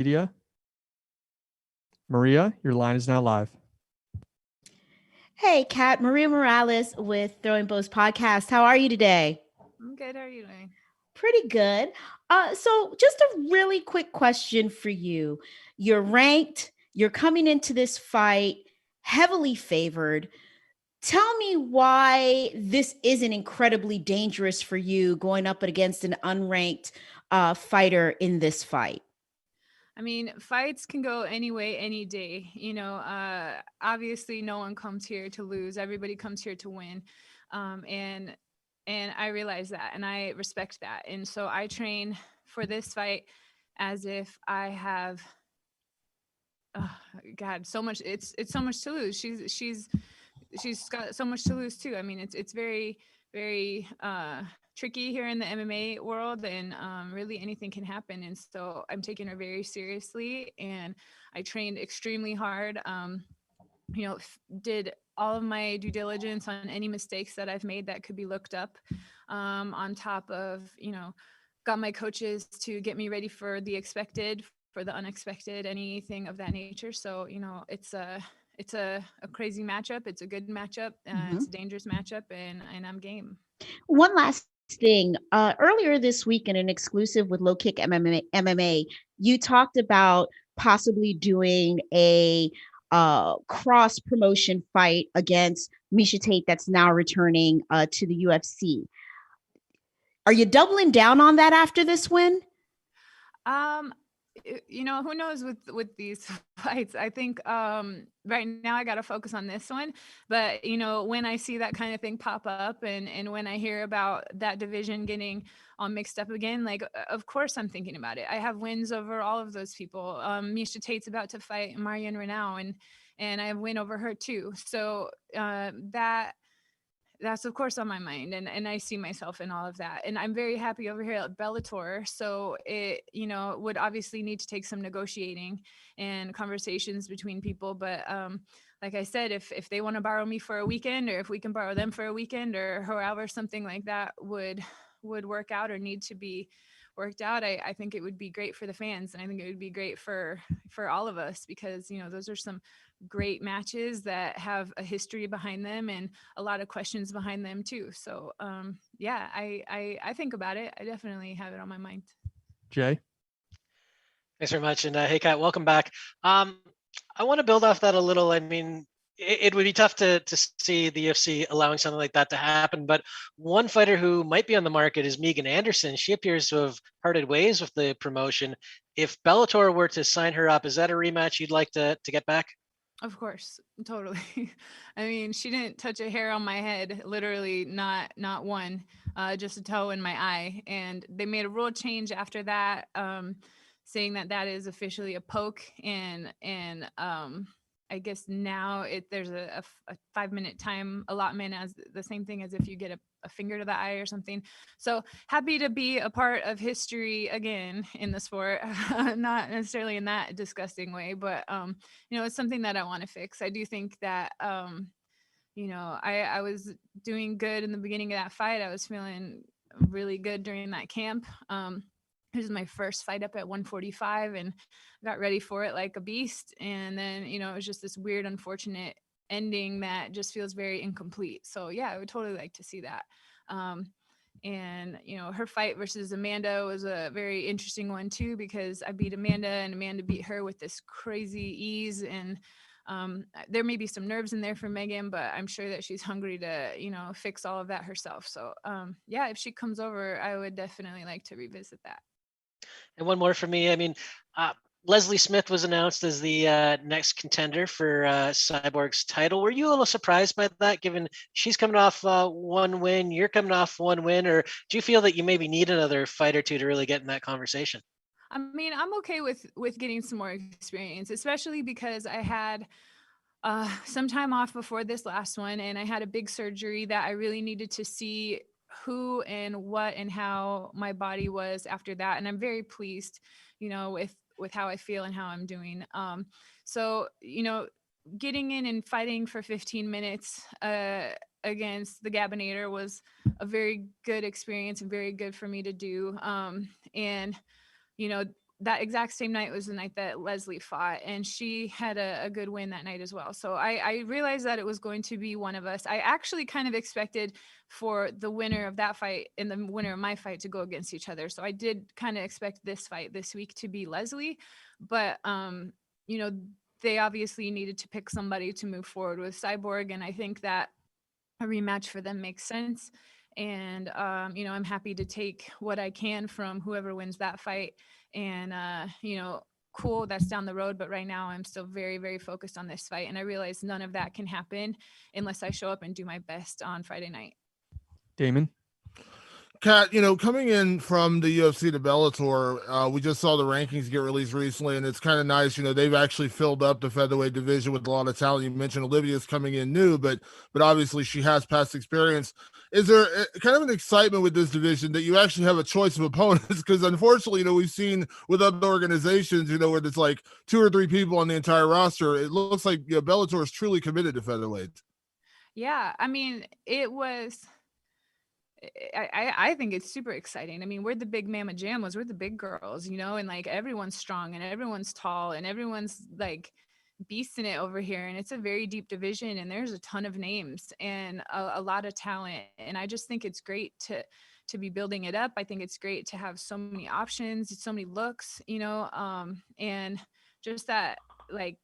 Media. Maria, your line is now live. Hey, Kat, Maria Morales with Throwing Bows Podcast. How are you today? I'm good. How are you doing? Pretty good. So just a really quick question for you. You're ranked, you're coming into this fight heavily favored. Tell me why this isn't incredibly dangerous for you going up against an unranked fighter in this fight. I mean, fights can go any way, any day. Obviously, no one comes here to lose. Everybody comes here to win, and I realize that, and I respect that. And so I train for this fight as if I have, God, so much. It's so much to lose. She's got so much to lose too. I mean, it's very, very tricky here in the MMA world, and really anything can happen. And so I'm taking her very seriously, and I trained extremely hard. Did all of my due diligence on any mistakes that I've made that could be looked up. On top of, got my coaches to get me ready for the expected, for the unexpected, anything of that nature. So, it's a crazy matchup. It's a good matchup. It's a dangerous matchup, and I'm game. One last thing. Earlier this week in an exclusive with Low Kick MMA, you talked about possibly doing a cross promotion fight against Miesha Tate that's now returning to the UFC. Are you doubling down on that after this win? Who knows with these fights. I think right now I got to focus on this one, but when I see that kind of thing pop up, and when I hear about that division getting all mixed up again, like, of course I'm thinking about it. I have wins over all of those people. Miesha Tate's about to fight Marion Renaud, and I have win over her too. So that's of course on my mind, and I see myself in all of that, and I'm very happy over here at Bellator. So it would obviously need to take some negotiating and conversations between people, but like I said, if they want to borrow me for a weekend, or if we can borrow them for a weekend, or however something like that would work out or need to be worked out, I think it would be great for the fans, and I think it would be great for all of us, because those are some great matches that have a history behind them and a lot of questions behind them too. So I think about it. I definitely have it on my mind. Jay? Thanks very much. And hey, Kat, welcome back. I want to build off that a little. I mean, it would be tough to see the UFC allowing something like that to happen. But one fighter who might be on the market is Megan Anderson. She appears to have parted ways with the promotion. If Bellator were to sign her up, is that a rematch you'd like to get back? Of course, totally. I mean, she didn't touch a hair on my head, literally not one, just a toe in my eye. And they made a rule change after that, saying that is officially a poke, and I guess now there's a 5-minute time allotment, as the same thing as if you get a finger to the eye or something. So happy to be a part of history again in the sport, not necessarily in that disgusting way, but it's something that I want to fix. I do think that I was doing good in the beginning of that fight. I was feeling really good during that camp. This is my first fight up at 145, and got ready for it like a beast. And then, it was just this weird, unfortunate ending that just feels very incomplete. So yeah, I would totally like to see that. And her fight versus Amanda was a very interesting one too, because I beat Amanda and Amanda beat her with this crazy ease. And there may be some nerves in there for Megan, but I'm sure that she's hungry to, fix all of that herself. So if she comes over, I would definitely like to revisit that. And one more for me. I mean, Leslie Smith was announced as the next contender for Cyborg's title. Were you a little surprised by that, given she's coming off one win, you're coming off one win, or do you feel that you maybe need another fight or two to really get in that conversation? I mean, I'm okay with getting some more experience, especially because I had some time off before this last one, and I had a big surgery that I really needed to see who and what and how my body was after that. And I'm very pleased, with how I feel and how I'm doing. So, getting in and fighting for 15 minutes against the Gabinator was a very good experience and very good for me to do. And, that exact same night was the night that Leslie fought, and she had a good win that night as well. So I realized that it was going to be one of us. I actually kind of expected for the winner of that fight and the winner of my fight to go against each other. So I did kind of expect this fight this week to be Leslie, but you know, they obviously needed to pick somebody to move forward with Cyborg, and I think that a rematch for them makes sense. And you know, I'm happy to take what I can from whoever wins that fight. And you know, cool, that's down the road, but right now I'm still very, very focused on this fight, and I realize none of that can happen unless I show up and do my best on Friday night. Damon? Kat, you know, coming in from the UFC to Bellator, we just saw the rankings get released recently, and it's kind of nice. You know, they've actually filled up the featherweight division with a lot of talent. You mentioned Olivia's coming in new, but obviously she has past experience. Is there kind of an excitement with this division that you actually have a choice of opponents? Because unfortunately, you know, we've seen with other organizations, you know, where there's like 2 or 3 people on the entire roster. It looks like, you know, Bellator is truly committed to featherweight. Yeah, I mean, it was. I think it's super exciting. I mean, we're the big mama jammas, we're the big girls, you know, and like everyone's strong and everyone's tall and everyone's like beasting it over here. And it's a very deep division, and there's a ton of names and a lot of talent. And I just think it's great to be building it up. I think it's great to have so many options, so many looks, you know, and just that, like,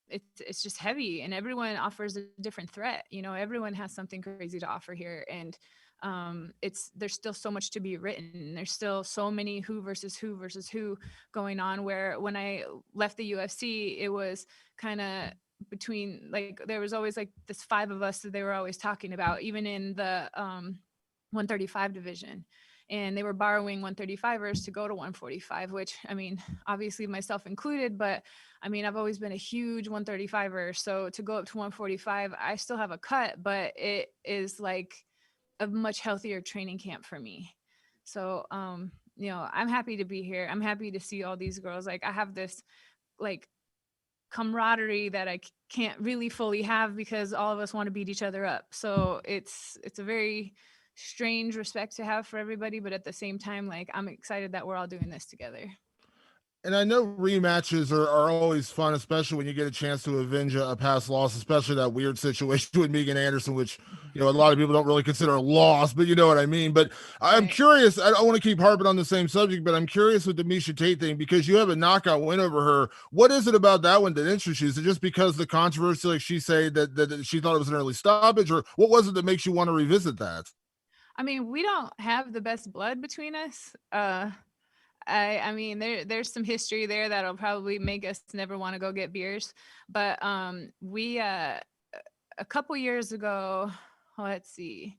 it's just heavy, and everyone offers a different threat. You know, everyone has something crazy to offer here. And there's still so much to be written. There's still so many who versus who going on, where when I left the UFC, it was kind of between, like, there was always like this 5 of us that they were always talking about, even in the 135 division. And they were borrowing 135ers to go to 145, which, I mean, obviously myself included, but I mean, I've always been a huge 135er. So to go up to 145, I still have a cut, but it is like a much healthier training camp for me. So, you know, I'm happy to be here. I'm happy to see all these girls. Like, I have this like camaraderie that I can't really fully have because all of us want to beat each other up. So it's a very strange respect to have for everybody, but at the same time, like, I'm excited that we're all doing this together. And I know rematches are always fun, especially when you get a chance to avenge a past loss, especially that weird situation with Megan Anderson, which, you know, a lot of people don't really consider a loss, but you know what I mean. But I'm curious, I don't want to keep harping on the same subject, but I'm curious with the Miesha Tate thing, because you have a knockout win over her. What is it about that one that interests you? Is it just because the controversy, like she said, that she thought it was an early stoppage, or what was it that makes you want to revisit that? I mean, we don't have the best blood between us. I mean, there's some history there that'll probably make us never want to go get beers. But we a couple years ago, let's see,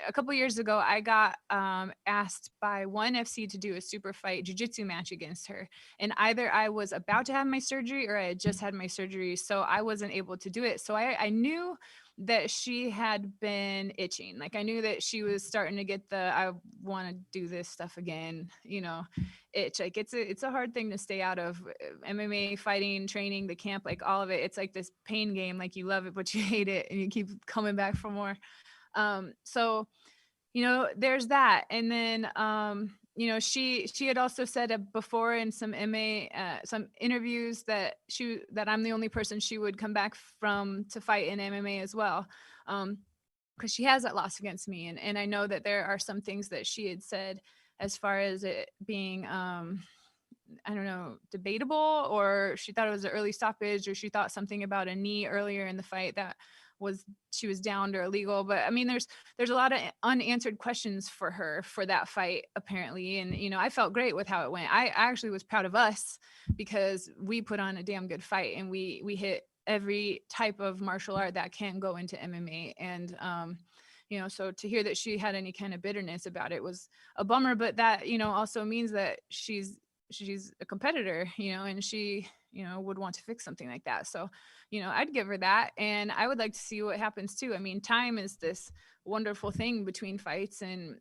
a couple years ago, I got asked by ONE FC to do a super fight jiu-jitsu match against her. And either I was about to have my surgery or I had just had my surgery, so I wasn't able to do it. So I knew that she had been itching. Like, I knew that she was starting to get the, I want to do this stuff again, you know, itch. Like, it's a hard thing to stay out of. MMA, fighting, training, the camp, like all of it. It's like this pain game. Like, you love it, but you hate it, and you keep coming back for more. So, you know, there's that. And then, you know, she had also said before in some some interviews that I'm the only person she would come back from to fight in MMA as well. Because she has that loss against me. And I know that there are some things that she had said as far as it being, I don't know, debatable, or she thought it was an early stoppage, or she thought something about a knee earlier in the fight that she was downed or illegal. But I mean, there's a lot of unanswered questions for her for that fight, apparently. And, you know, I felt great with how it went. I actually was proud of us because we put on a damn good fight, and we hit every type of martial art that can go into MMA. And, you know, so to hear that she had any kind of bitterness about it was a bummer, but that, you know, also means that she's a competitor, you know, and she, you know, would want to fix something like that. So, you know, I'd give her that. And I would like to see what happens too. I mean, time is this wonderful thing between fights. And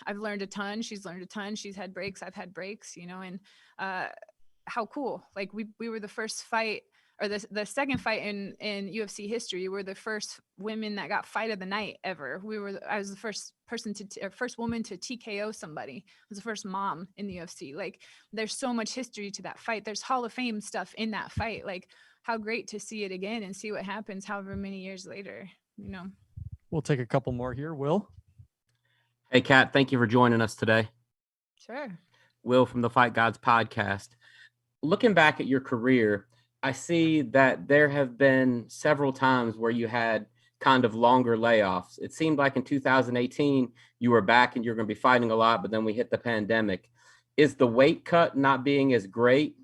I've learned a ton. She's learned a ton. She's had breaks. I've had breaks, you know, and how cool. Like, we were the first fight or the second fight in UFC history. We're the first women that got fight of the night ever. I was the first person first woman to TKO somebody. I was the first mom in the UFC. Like, there's so much history to that fight. There's Hall of Fame stuff in that fight. Like, how great to see it again and see what happens however many years later, you know. We'll take a couple more here. Will? Hey, Kat, thank you for joining us today. Sure. Will from the Fight Gods podcast. Looking back at your career, I see that there have been several times where you had kind of longer layoffs. It seemed like in 2018, you were back and you're going to be fighting a lot, but then we hit the pandemic. Is the weight cut not being as great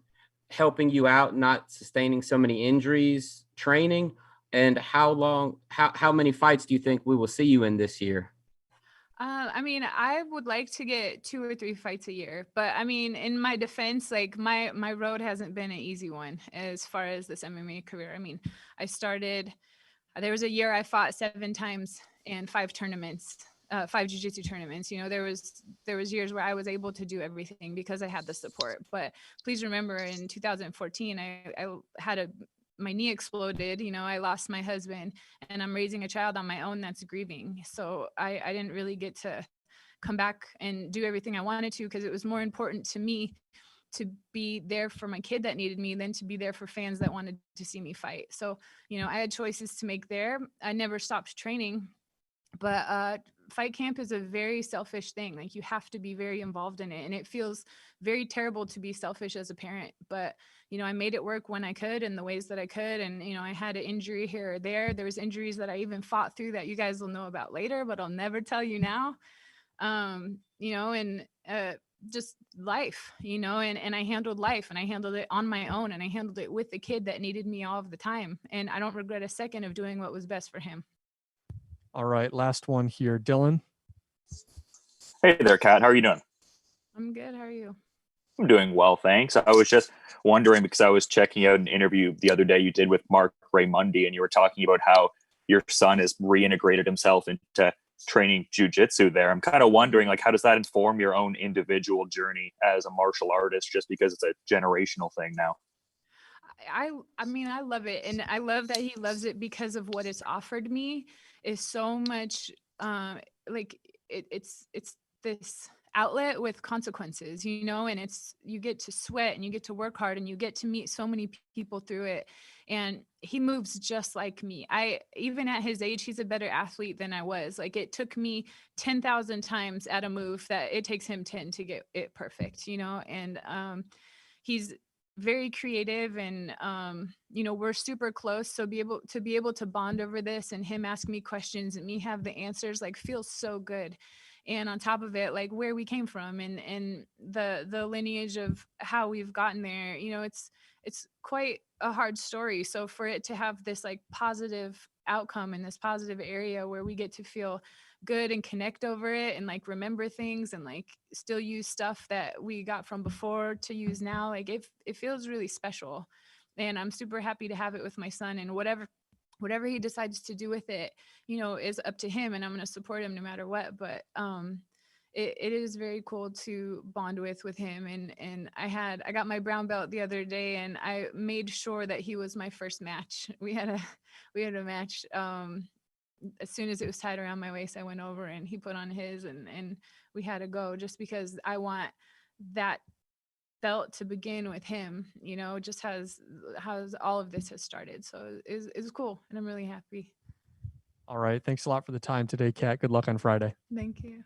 helping you out, not sustaining so many injuries, training? And how many fights do you think we will see you in this year? I mean, I would like to get 2 or 3 fights a year, but I mean, in my defense, like my road hasn't been an easy one as far as this MMA career. I mean, there was a year I fought 7 times in 5 tournaments, 5 jiu-jitsu tournaments. You know, there was years where I was able to do everything because I had the support. But please remember, in 2014, I had my knee exploded. You know, I lost my husband, and I'm raising a child on my own that's grieving. So I didn't really get to come back and do everything I wanted to, because it was more important to me to be there for my kid that needed me than to be there for fans that wanted to see me fight. So, you know, I had choices to make there. I never stopped training, but fight camp is a very selfish thing. Like, you have to be very involved in it, and it feels very terrible to be selfish as a parent. But, you know, I made it work when I could in the ways that I could. And, you know, I had an injury here or there. There was injuries that I even fought through that you guys will know about later, but I'll never tell you now. You know, and just life, you know, and I handled life, and I handled it on my own, and I handled it with the kid that needed me all of the time. And I don't regret a second of doing what was best for him. All right, last one here. Dylan? Hey there, Kat. How are you doing? I'm good. How are you? I'm doing well, thanks. I was just wondering, because I was checking out an interview the other day you did with Mark Raimondi, and you were talking about how your son has reintegrated himself into training jiu-jitsu there. I'm kind of wondering, like, how does that inform your own individual journey as a martial artist, just because it's a generational thing now? I mean, I love it. And I love that he loves it because of what it's offered me is so much, like it's this outlet with consequences, you know, and you get to sweat and you get to work hard and you get to meet so many people through it. And he moves just like me. Even at his age, he's a better athlete than I was. Like, it took me 10,000 times at a move that it takes him 10 to get it perfect, you know? And, he's very creative, and you know, we're super close. So be able to bond over this, and him ask me questions and me have the answers, like, feels so good. And on top of it, like, where we came from and the lineage of how we've gotten there, you know, it's quite a hard story. So for it to have this like positive outcome in this positive area where we get to feel good and connect over it and like remember things and like still use stuff that we got from before to use now, like it feels really special. And I'm super happy to have it with my son, and whatever he decides to do with it, you know, is up to him, and I'm going to support him no matter what. But it is very cool to bond with him. And I got my brown belt the other day, and I made sure that he was my first match. We had a match. As soon as it was tied around my waist, I went over and he put on his, and we had to go, just because I want that belt to begin with him, you know, just has all of this has started. So it's cool, and I'm really happy. All right. Thanks a lot for the time today, Kat. Good luck on Friday. Thank you.